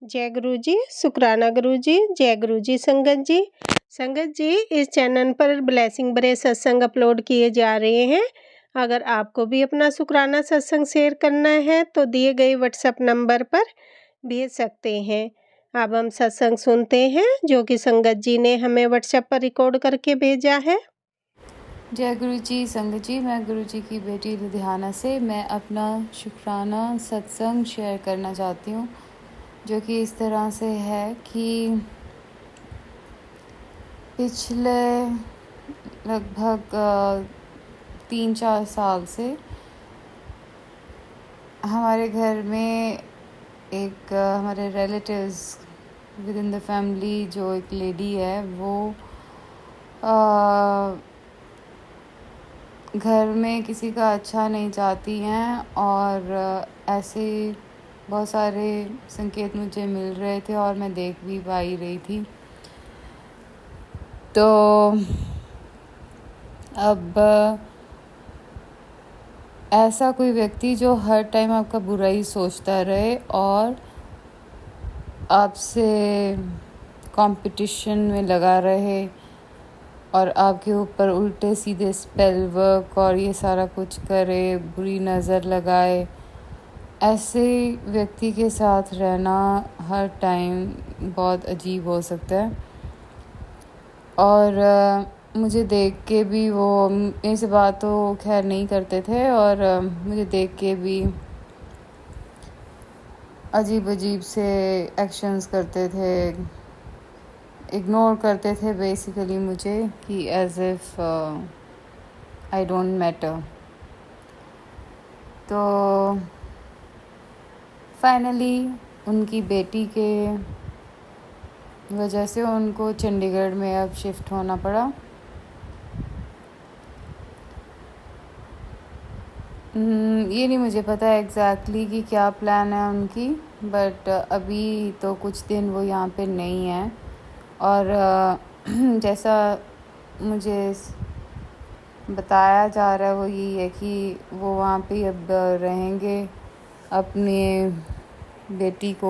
जय गुरु जी, शुक्राना गुरु जी, जय गुरु जी संगत जी। संगत जी, इस चैनल पर ब्लेसिंग भरे सत्संग अपलोड किए जा रहे हैं। अगर आपको भी अपना शुक्राना सत्संग शेयर करना है तो दिए गए व्हाट्सएप नंबर पर भेज सकते हैं। अब हम सत्संग सुनते हैं जो कि संगत जी ने हमें व्हाट्सएप पर रिकॉर्ड करके भेजा है। जय गुरु जी संगत जी, मैं गुरु जी की बेटी लुधियाना से मैं अपना शुक्राना सत्संग शेयर करना चाहती हूँ, जो कि इस तरह से है कि पिछले लगभग 3-4 साल से हमारे घर में एक हमारे relatives with in the family जो एक लेडी है वो घर में किसी का अच्छा नहीं चाहती हैं और ऐसे बहुत सारे संकेत मुझे मिल रहे थे और मैं देख भी पाई रही थी। तो अब ऐसा कोई व्यक्ति जो हर टाइम आपका बुरा ही सोचता रहे और आपसे कंपटीशन में लगा रहे और आपके ऊपर उल्टे सीधे स्पेल वर्क और ये सारा कुछ करे, बुरी नज़र लगाए, ऐसे व्यक्ति के साथ रहना हर टाइम बहुत अजीब हो सकता है। और मुझे देख के भी वो मेरे से बात तो खैर नहीं करते थे और मुझे देख के भी अजीब अजीब से एक्शंस करते थे, इग्नोर करते थे बेसिकली मुझे कि as if I don't matter. तो फाइनली उनकी बेटी के वजह से उनको चंडीगढ़ में अब शिफ्ट होना पड़ा। ये नहीं मुझे पता एग्जैक्टली कि क्या प्लान है उनकी, बट अभी तो कुछ दिन वो यहाँ पे नहीं है और जैसा मुझे बताया जा रहा है वो यही है कि वो वहाँ पे अब रहेंगे अपने बेटी को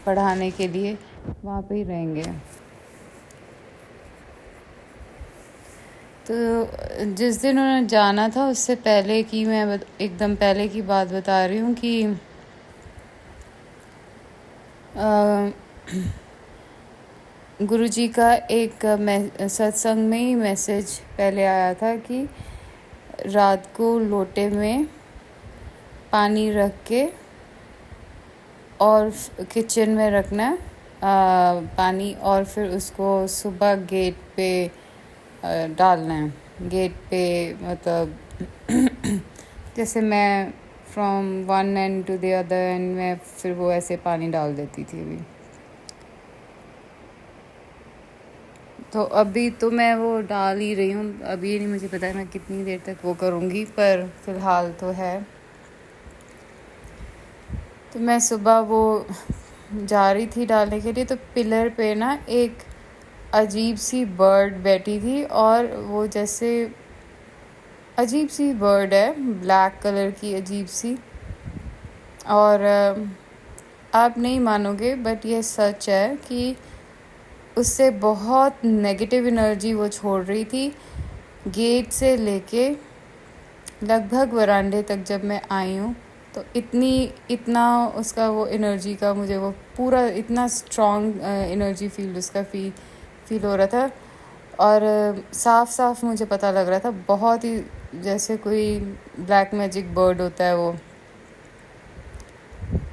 पढ़ाने के लिए, वहाँ पे ही रहेंगे। तो जिस दिन उन्होंने जाना था उससे पहले की मैं एकदम पहले की बात बता रही हूँ कि गुरुजी का एक सत्संग में ही मैसेज पहले आया था कि रात को लोटे में पानी रख के और किचन में रखना पानी और फिर उसको सुबह गेट पे डालना है। गेट पे मतलब जैसे मैं from one end to the other end में फिर वो ऐसे पानी डाल देती थी। अभी तो अभी तो मैं वो डाल ही रही हूँ, अभी नहीं मुझे पता है मैं कितनी देर तक वो करूँगी, पर फ़िलहाल तो है। तो मैं सुबह वो जा रही थी डालने के लिए, तो पिलर पे ना एक अजीब सी बर्ड बैठी थी और वो जैसे अजीब सी बर्ड है, ब्लैक कलर की अजीब सी। और आप नहीं मानोगे बट ये सच है कि उससे बहुत नेगेटिव एनर्जी वो छोड़ रही थी। गेट से लेके लगभग वरांडे तक जब मैं आई हूँ तो इतना उसका वो एनर्जी का मुझे वो पूरा इतना स्ट्रॉन्ग एनर्जी फील उसका फील हो रहा था और साफ साफ मुझे पता लग रहा था, बहुत ही जैसे कोई ब्लैक मैजिक बर्ड होता है वो।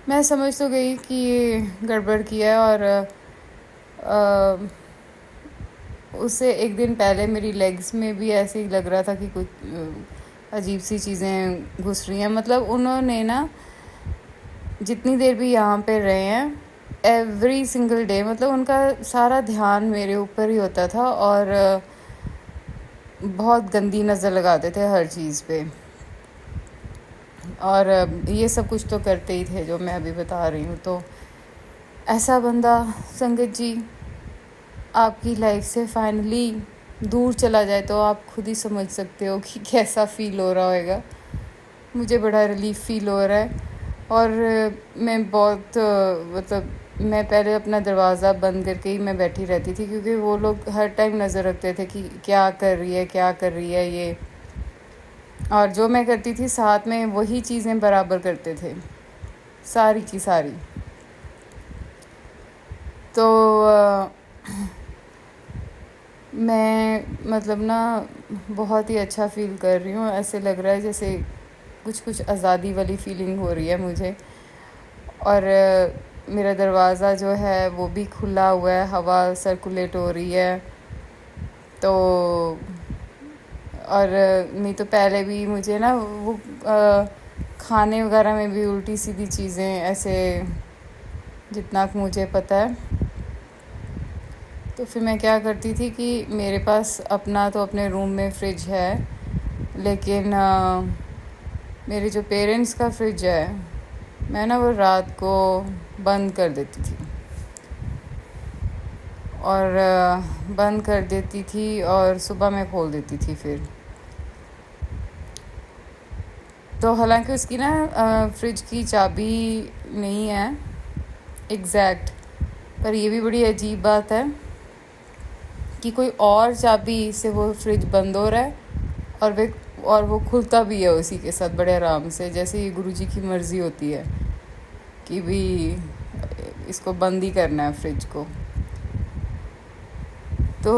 मैं समझ तो गई कि ये गड़बड़ किया है और उससे एक दिन पहले मेरी लेग्स में भी ऐसे ही लग रहा था कि कुछ अजीब सी चीज़ें घुस रही हैं। मतलब उन्होंने ना जितनी देर भी यहाँ पे रहे हैं एवरी सिंगल डे, मतलब उनका सारा ध्यान मेरे ऊपर ही होता था और बहुत गंदी नज़र लगाते थे हर चीज़ पे। और ये सब कुछ तो करते ही थे जो मैं अभी बता रही हूँ। तो ऐसा बंदा संगत जी आपकी लाइफ से फाइनली दूर चला जाए तो आप खुद ही समझ सकते हो कि कैसा फ़ील हो रहा होगा। मुझे बड़ा रिलीफ फील हो रहा है और मैं बहुत मतलब मैं पहले अपना दरवाज़ा बंद करके ही मैं बैठी रहती थी, क्योंकि वो लोग हर टाइम नज़र रखते थे कि क्या कर रही है, क्या कर रही है ये। और जो मैं करती थी साथ में वही चीज़ें बराबर करते थे, सारी की सारी। तो मैं मतलब ना बहुत ही अच्छा फ़ील कर रही हूँ। ऐसे लग रहा है जैसे कुछ कुछ आज़ादी वाली फ़ीलिंग हो रही है मुझे। और मेरा दरवाज़ा जो है वो भी खुला हुआ है, हवा सर्कुलेट हो रही है। तो और नहीं तो पहले भी मुझे ना वो खाने वगैरह में भी उल्टी सीधी चीज़ें ऐसे, जितना कि मुझे पता है। तो फिर मैं क्या करती थी कि मेरे पास अपना तो अपने रूम में फ्रिज है, लेकिन मेरे जो पेरेंट्स का फ्रिज है, मैं ना वो रात को बंद कर देती थी। और बंद कर देती थी और सुबह मैं खोल देती थी फिर। तो हालांकि उसकी ना फ्रिज की चाबी नहीं है एग्जैक्ट, पर ये भी बड़ी अजीब बात है कि कोई और चाबी से वो फ्रिज बंद हो रहा है और वो खुलता भी है उसी के साथ बड़े आराम से, जैसे ये गुरुजी की मर्ज़ी होती है कि भी इसको बंद ही करना है फ्रिज को। तो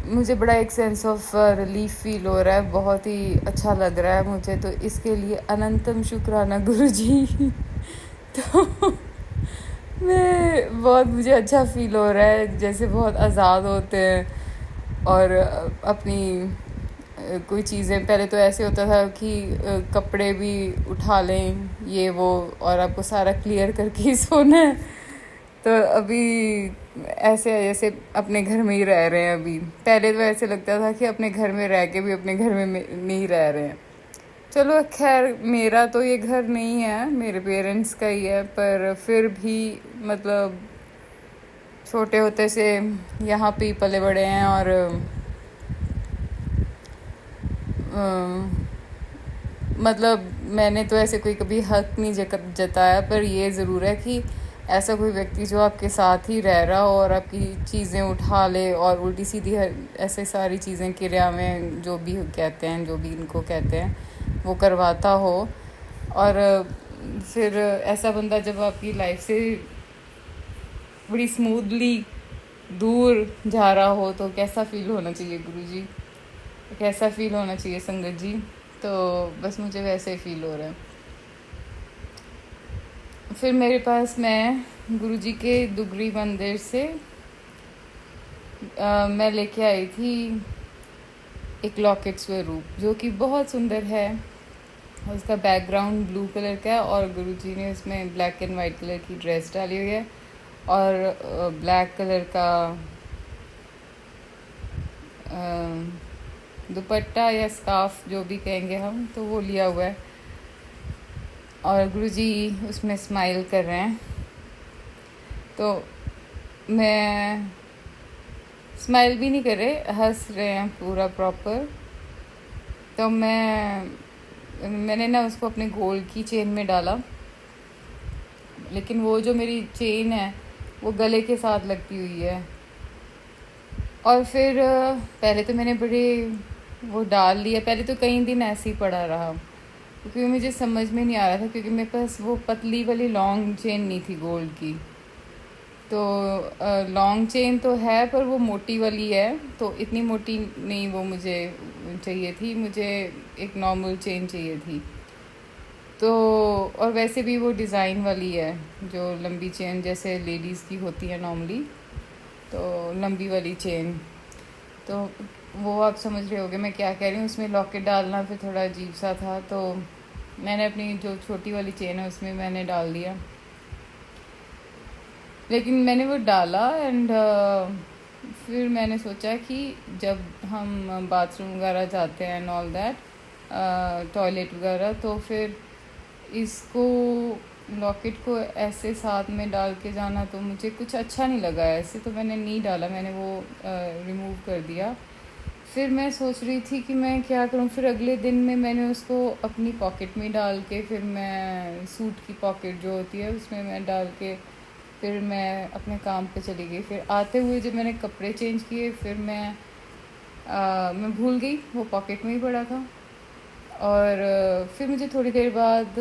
मुझे बड़ा एक सेंस ऑफ रिलीफ फील हो रहा है, बहुत ही अच्छा लग रहा है मुझे। तो इसके लिए अनंतम शुक्राना गुरुजी। तो मैं बहुत, मुझे अच्छा फील हो रहा है, जैसे बहुत आज़ाद होते हैं। और अपनी कोई चीज़ें, पहले तो ऐसे होता था कि कपड़े भी उठा लें ये वो और आपको सारा क्लियर करके ही सोना है। तो अभी ऐसे जैसे अपने घर में ही रह रहे हैं अभी। पहले तो ऐसे लगता था कि अपने घर में रह के भी अपने घर में नहीं रह रहे हैं। चलो खैर, मेरा तो ये घर नहीं है, मेरे पेरेंट्स का ही है, पर फिर भी मतलब छोटे होते से यहाँ पे ही पले बड़े हैं। और मतलब मैंने तो ऐसे कोई कभी हक नहीं जताया, पर ये ज़रूर है कि ऐसा कोई व्यक्ति जो आपके साथ ही रह रहा हो और आपकी चीज़ें उठा ले और उल्टी सीधी ऐसे सारी चीज़ें क्रिया में जो भी कहते हैं, जो भी इनको कहते हैं, वो करवाता हो। और फिर ऐसा बंदा जब आपकी लाइफ से बड़ी स्मूथली दूर जा रहा हो तो कैसा फील होना चाहिए गुरुजी, कैसा फील होना चाहिए संगत जी। तो बस मुझे वैसे ही फील हो रहा है। फिर मेरे पास, मैं गुरुजी के दुगरी मंदिर से मैं लेके आई थी एक लॉकेट स्वरूप, जो कि बहुत सुंदर है। उसका बैकग्राउंड ब्लू कलर का है और गुरुजी ने उसमें ब्लैक एंड वाइट कलर की ड्रेस डाली हुई है और ब्लैक कलर का दुपट्टा या स्कार्फ जो भी कहेंगे हम, तो वो लिया हुआ है। और गुरुजी उसमें स्माइल कर रहे हैं। तो मैं स्माइल भी नहीं कर रहे, हंस रहे हैं पूरा प्रॉपर। तो मैंने ना उसको अपने गोल्ड की चेन में डाला, लेकिन वो जो मेरी चेन है वो गले के साथ लगती हुई है। और फिर पहले तो मैंने बड़े वो डाल लिया, पहले तो कई दिन ऐसे ही पड़ा रहा, क्योंकि मुझे समझ में नहीं आ रहा था, क्योंकि मेरे पास वो पतली वाली लॉन्ग चेन नहीं थी गोल्ड की। तो लॉन्ग चेन तो है पर वो मोटी वाली है, तो इतनी मोटी नहीं वो मुझे चाहिए थी, मुझे एक नॉर्मल चेन चाहिए थी। तो और वैसे भी वो डिज़ाइन वाली है, जो लंबी चेन जैसे लेडीज़ की होती है नॉर्मली, तो लंबी वाली चेन। तो वो आप समझ रहे होगे मैं क्या कह रही हूँ। उसमें लॉकेट डालना फिर थोड़ा अजीब सा था, तो मैंने अपनी जो छोटी वाली चेन है उसमें मैंने डाल दिया। लेकिन मैंने वो डाला एंड फिर मैंने सोचा कि जब हम बाथरूम वगैरह जाते हैं एंड ऑल दैट, टॉयलेट वगैरह, तो फिर इसको लॉकेट को ऐसे साथ में डाल के जाना तो मुझे कुछ अच्छा नहीं लगा ऐसे, तो मैंने नहीं डाला, मैंने वो रिमूव कर दिया। फिर मैं सोच रही थी कि मैं क्या करूं। फिर अगले दिन में मैंने उसको अपनी पॉकेट में डाल के, फिर मैं सूट की पॉकेट जो होती है उसमें मैं डाल के फिर मैं अपने काम पे चली गई। फिर आते हुए जब मैंने कपड़े चेंज किए, फिर मैं भूल गई, वो पॉकेट में ही पड़ा था। और फिर मुझे थोड़ी देर बाद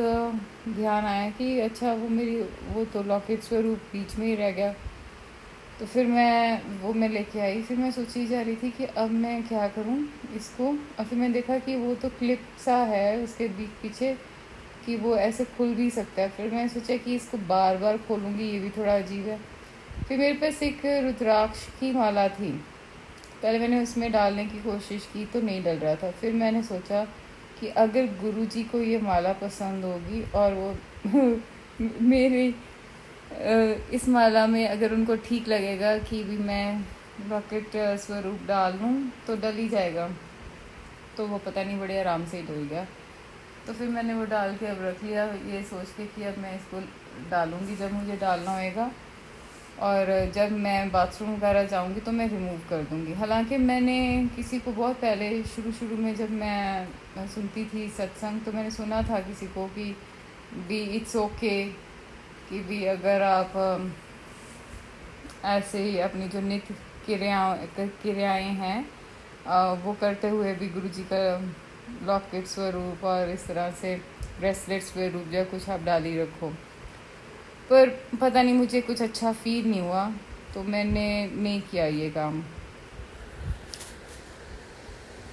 ध्यान आया कि अच्छा वो तो लॉकेट स्वरूप बीच में ही रह गया। तो फिर मैं लेके आई। फिर मैं सोची जा रही थी कि अब मैं क्या करूं इसको। और फिर मैंने देखा कि वो तो क्लिप सा है उसके पीछे, कि वो ऐसे खुल भी सकता है। फिर मैंने सोचा कि इसको बार बार खोलूँगी, ये भी थोड़ा अजीब है। फिर मेरे पास एक रुद्राक्ष की माला थी। पहले मैंने उसमें डालने की कोशिश की तो नहीं डल रहा था। फिर मैंने सोचा कि अगर गुरुजी को ये माला पसंद होगी और वो मेरी इस माला में अगर उनको ठीक लगेगा कि भी मैं रॉकेट स्वरूप डाल लूँ तो डल ही जाएगा। तो वो पता नहीं बड़े आराम से ही डल गया। तो फिर मैंने वो डाल के अब रख लिया, ये सोच के कि अब मैं इसको डालूँगी जब मुझे डालना होएगा, और जब मैं बाथरूम वगैरह जाऊँगी तो मैं रिमूव कर दूँगी। हालांकि मैंने किसी को बहुत पहले शुरू में जब मैं सुनती थी सत्संग, तो मैंने सुना था किसी को कि भी इट्स ओके कि भी अगर आप ऐसे ही अपनी जो नित्य क्रियाएँ हैं वो करते हुए भी गुरुजी का लॉकेट स्वरूप और इस तरह से ब्रेसलेट स्वरूप या कुछ आप डाल ही रखो। पर पता नहीं मुझे कुछ अच्छा फील नहीं हुआ, तो मैंने नहीं किया ये काम।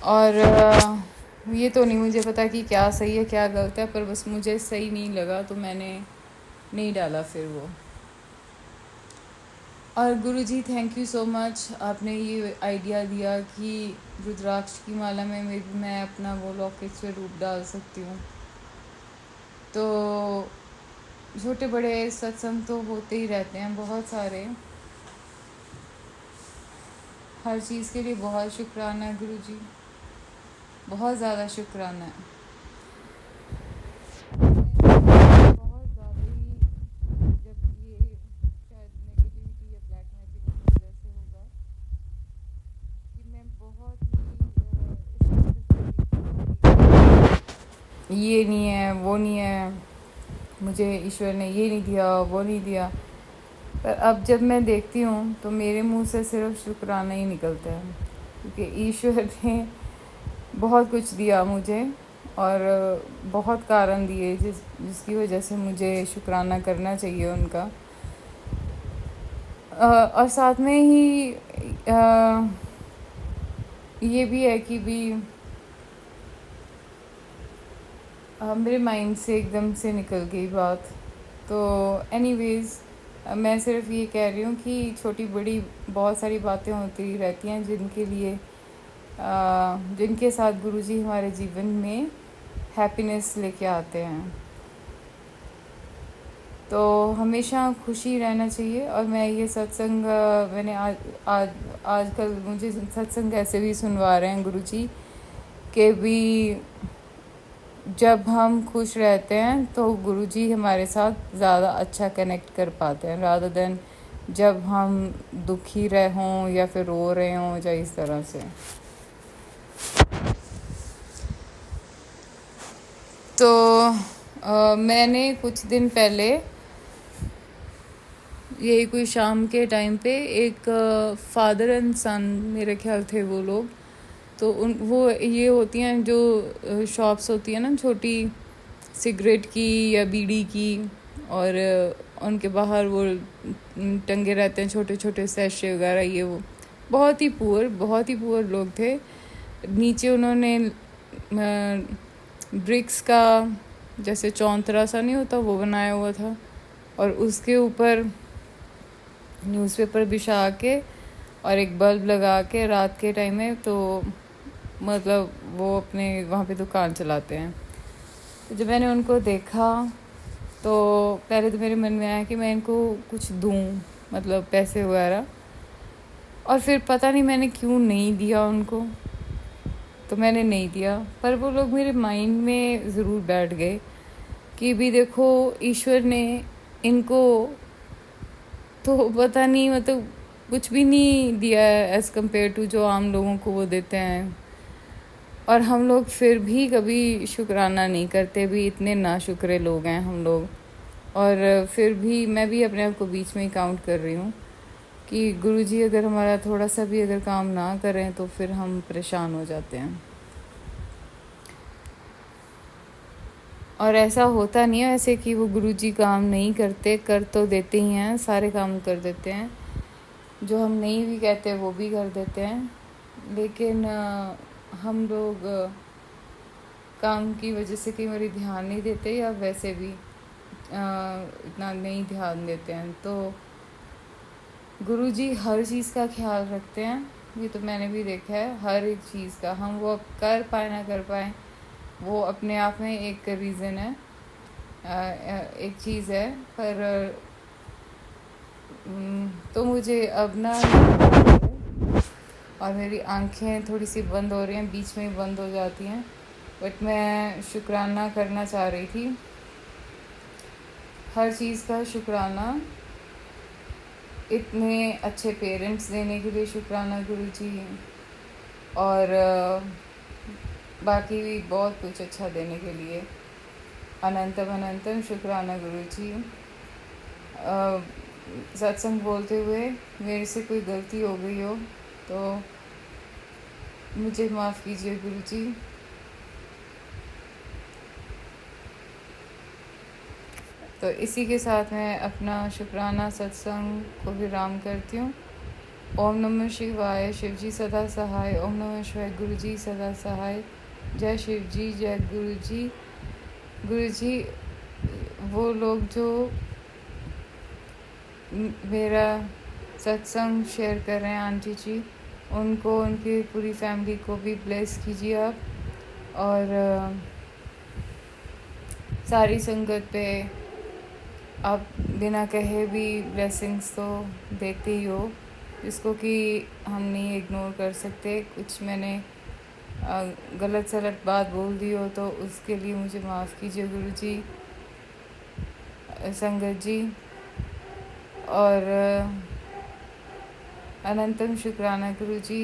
और ये तो नहीं मुझे पता कि क्या सही है क्या गलत है, पर बस मुझे सही नहीं लगा तो मैंने नहीं डाला फिर वो। और गुरुजी थैंक यू सो मच, आपने ये आइडिया दिया कि रुद्राक्ष की माला में मैं अपना वो लॉकेट स्वरूप डाल सकती हूँ। तो छोटे बड़े सत्संग तो होते ही रहते हैं बहुत सारे। हर चीज़ के लिए बहुत शुक्राना है गुरुजी, बहुत ज़्यादा शुक्राना है। बहुत ज़्यादा ही, जब ये शायद नेगेटिविटी या ब्लैक मैजिक की वजह से होगा कि मैं बहुत ही ये नहीं है वो नहीं है, मुझे ईश्वर ने ये नहीं दिया वो नहीं दिया। पर अब जब मैं देखती हूँ तो मेरे मुंह से सिर्फ शुक्राना ही निकलता है, क्योंकि ईश्वर ने बहुत कुछ दिया मुझे और बहुत कारण दिए जिसकी वजह से मुझे शुक्राना करना चाहिए उनका। और साथ में ही ये भी है कि भी मेरे माइंड से एकदम से निकल गई बात। तो एनीवेज़ मैं सिर्फ ये कह रही हूँ कि छोटी बड़ी बहुत सारी बातें होती रहती हैं जिनके साथ गुरुजी हमारे जीवन में हैप्पीनेस लेके आते हैं। तो हमेशा खुशी रहना चाहिए। और मैं ये सत्संग मैंने आजकल मुझे सत्संग ऐसे भी सुनवा रहे हैं गुरुजी कि भी जब हम खुश रहते हैं तो गुरुजी हमारे साथ ज़्यादा अच्छा कनेक्ट कर पाते हैं, रादर देन जब हम दुखी रहे हों या फिर रो रहे हों या इस तरह से। तो मैंने कुछ दिन पहले यही कोई शाम के टाइम पे एक फादर एंड सन मेरे ख्याल थे वो लोग, तो वो ये होती हैं जो शॉप्स होती हैं ना छोटी सिगरेट की या बीड़ी की, और उनके बाहर वो टंगे रहते हैं छोटे छोटे सैशे वगैरह। ये वो बहुत ही पुअर लोग थे। नीचे उन्होंने ब्रिक्स का जैसे चौंतरा सा नहीं होता वो बनाया हुआ था, और उसके ऊपर न्यूज़पेपर बिछा के और एक बल्ब लगा के रात के टाइम में, तो मतलब वो अपने वहाँ पे दुकान चलाते हैं। तो जब मैंने उनको देखा तो पहले तो मेरे मन में आया कि मैं इनको कुछ दूँ, मतलब पैसे वगैरह, और फिर पता नहीं मैंने क्यों नहीं दिया उनको। तो मैंने नहीं दिया, पर वो लोग मेरे माइंड में ज़रूर बैठ गए कि भी देखो ईश्वर ने इनको तो पता नहीं मतलब कुछ भी नहीं दिया है एज़ कम्पेयर टू जो आम लोगों को वो देते हैं, और हम लोग फिर भी कभी शुक्राना नहीं करते, भी इतने नाशुक्रे लोग हैं हम लोग। और फिर भी मैं भी अपने आप को बीच में ही काउंट कर रही हूँ कि गुरुजी अगर हमारा थोड़ा सा भी अगर काम ना करें तो फिर हम परेशान हो जाते हैं। और ऐसा होता नहीं है वैसे कि वो गुरुजी काम नहीं करते, कर तो देते ही हैं, सारे काम कर देते हैं, जो हम नहीं भी कहते वो भी कर देते हैं। लेकिन हम लोग काम की वजह से कई बार ध्यान नहीं देते, या वैसे भी इतना नहीं ध्यान देते हैं। तो गुरुजी हर चीज़ का ख्याल रखते हैं, ये तो मैंने भी देखा है, हर एक चीज़ का। हम वो कर पाए ना कर पाए वो अपने आप में एक रीज़न है, एक चीज़ है। पर तो मुझे अब ना और मेरी आंखें थोड़ी सी बंद हो रही हैं, बीच में ही बंद हो जाती हैं, बट मैं शुक्राना करना चाह रही थी, हर चीज़ का शुक्राना। इतने अच्छे पेरेंट्स देने के लिए शुक्राना गुरुजी, और बाकी भी बहुत कुछ अच्छा देने के लिए अनंतम अनंतम शुक्राना गुरुजी। सत्संग बोलते हुए मेरे से कोई गलती हो गई हो तो मुझे माफ़ कीजिए गुरुजी। तो इसी के साथ मैं अपना शुक्राना सत्संग को विराम करती हूँ। ओम नमः शिवाय, शिवजी सदा सहाय। ओम नमः शिवाय, गुरुजी सदा सहाय। जय शिवजी, जय गुरुजी। गुरुजी वो लोग जो मेरा सत्संग शेयर कर रहे हैं, आंटी जी, उनको, उनकी पूरी फैमिली को भी ब्लेस कीजिए आप, और सारी संगत पे आप बिना कहे भी ब्लेसिंग्स तो देते ही हो, जिसको कि हम नहीं इग्नोर कर सकते। कुछ मैंने गलत सलत बात बोल दी हो तो उसके लिए मुझे माफ़ कीजिए गुरुजी, संगत जी। और अनंतम शुक्राना गुरुजी।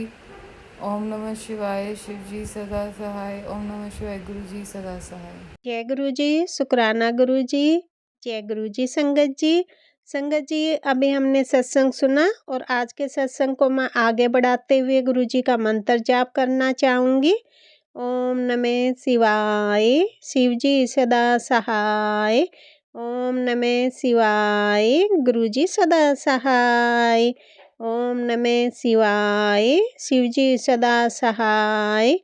ओम नमः शिवाय, शिवजी सदा सहाय। ओम नमः शिवाय, गुरुजी सदा सहाय। जय गुरुजी, शुक्राना गुरुजी, जय गुरुजी संगत जी। संगत जी, अभी हमने सत्संग सुना और आज के सत्संग को मैं आगे बढ़ाते हुए गुरुजी का मंत्र जाप करना चाहूँगी। ओम नमः शिवाय, शिवजी सदा सहाय। ओम नमः शिवाय, गुरुजी सदा सहाय। ओम नमः शिवाय, शिवजी सदा सहाय।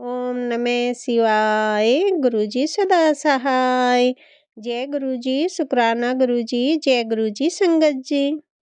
ओम नमः शिवाय, गुरुजी सदा सहाय। जय गुरुजी, शुक्राना गुरुजी, जय गुरुजी संगत जी।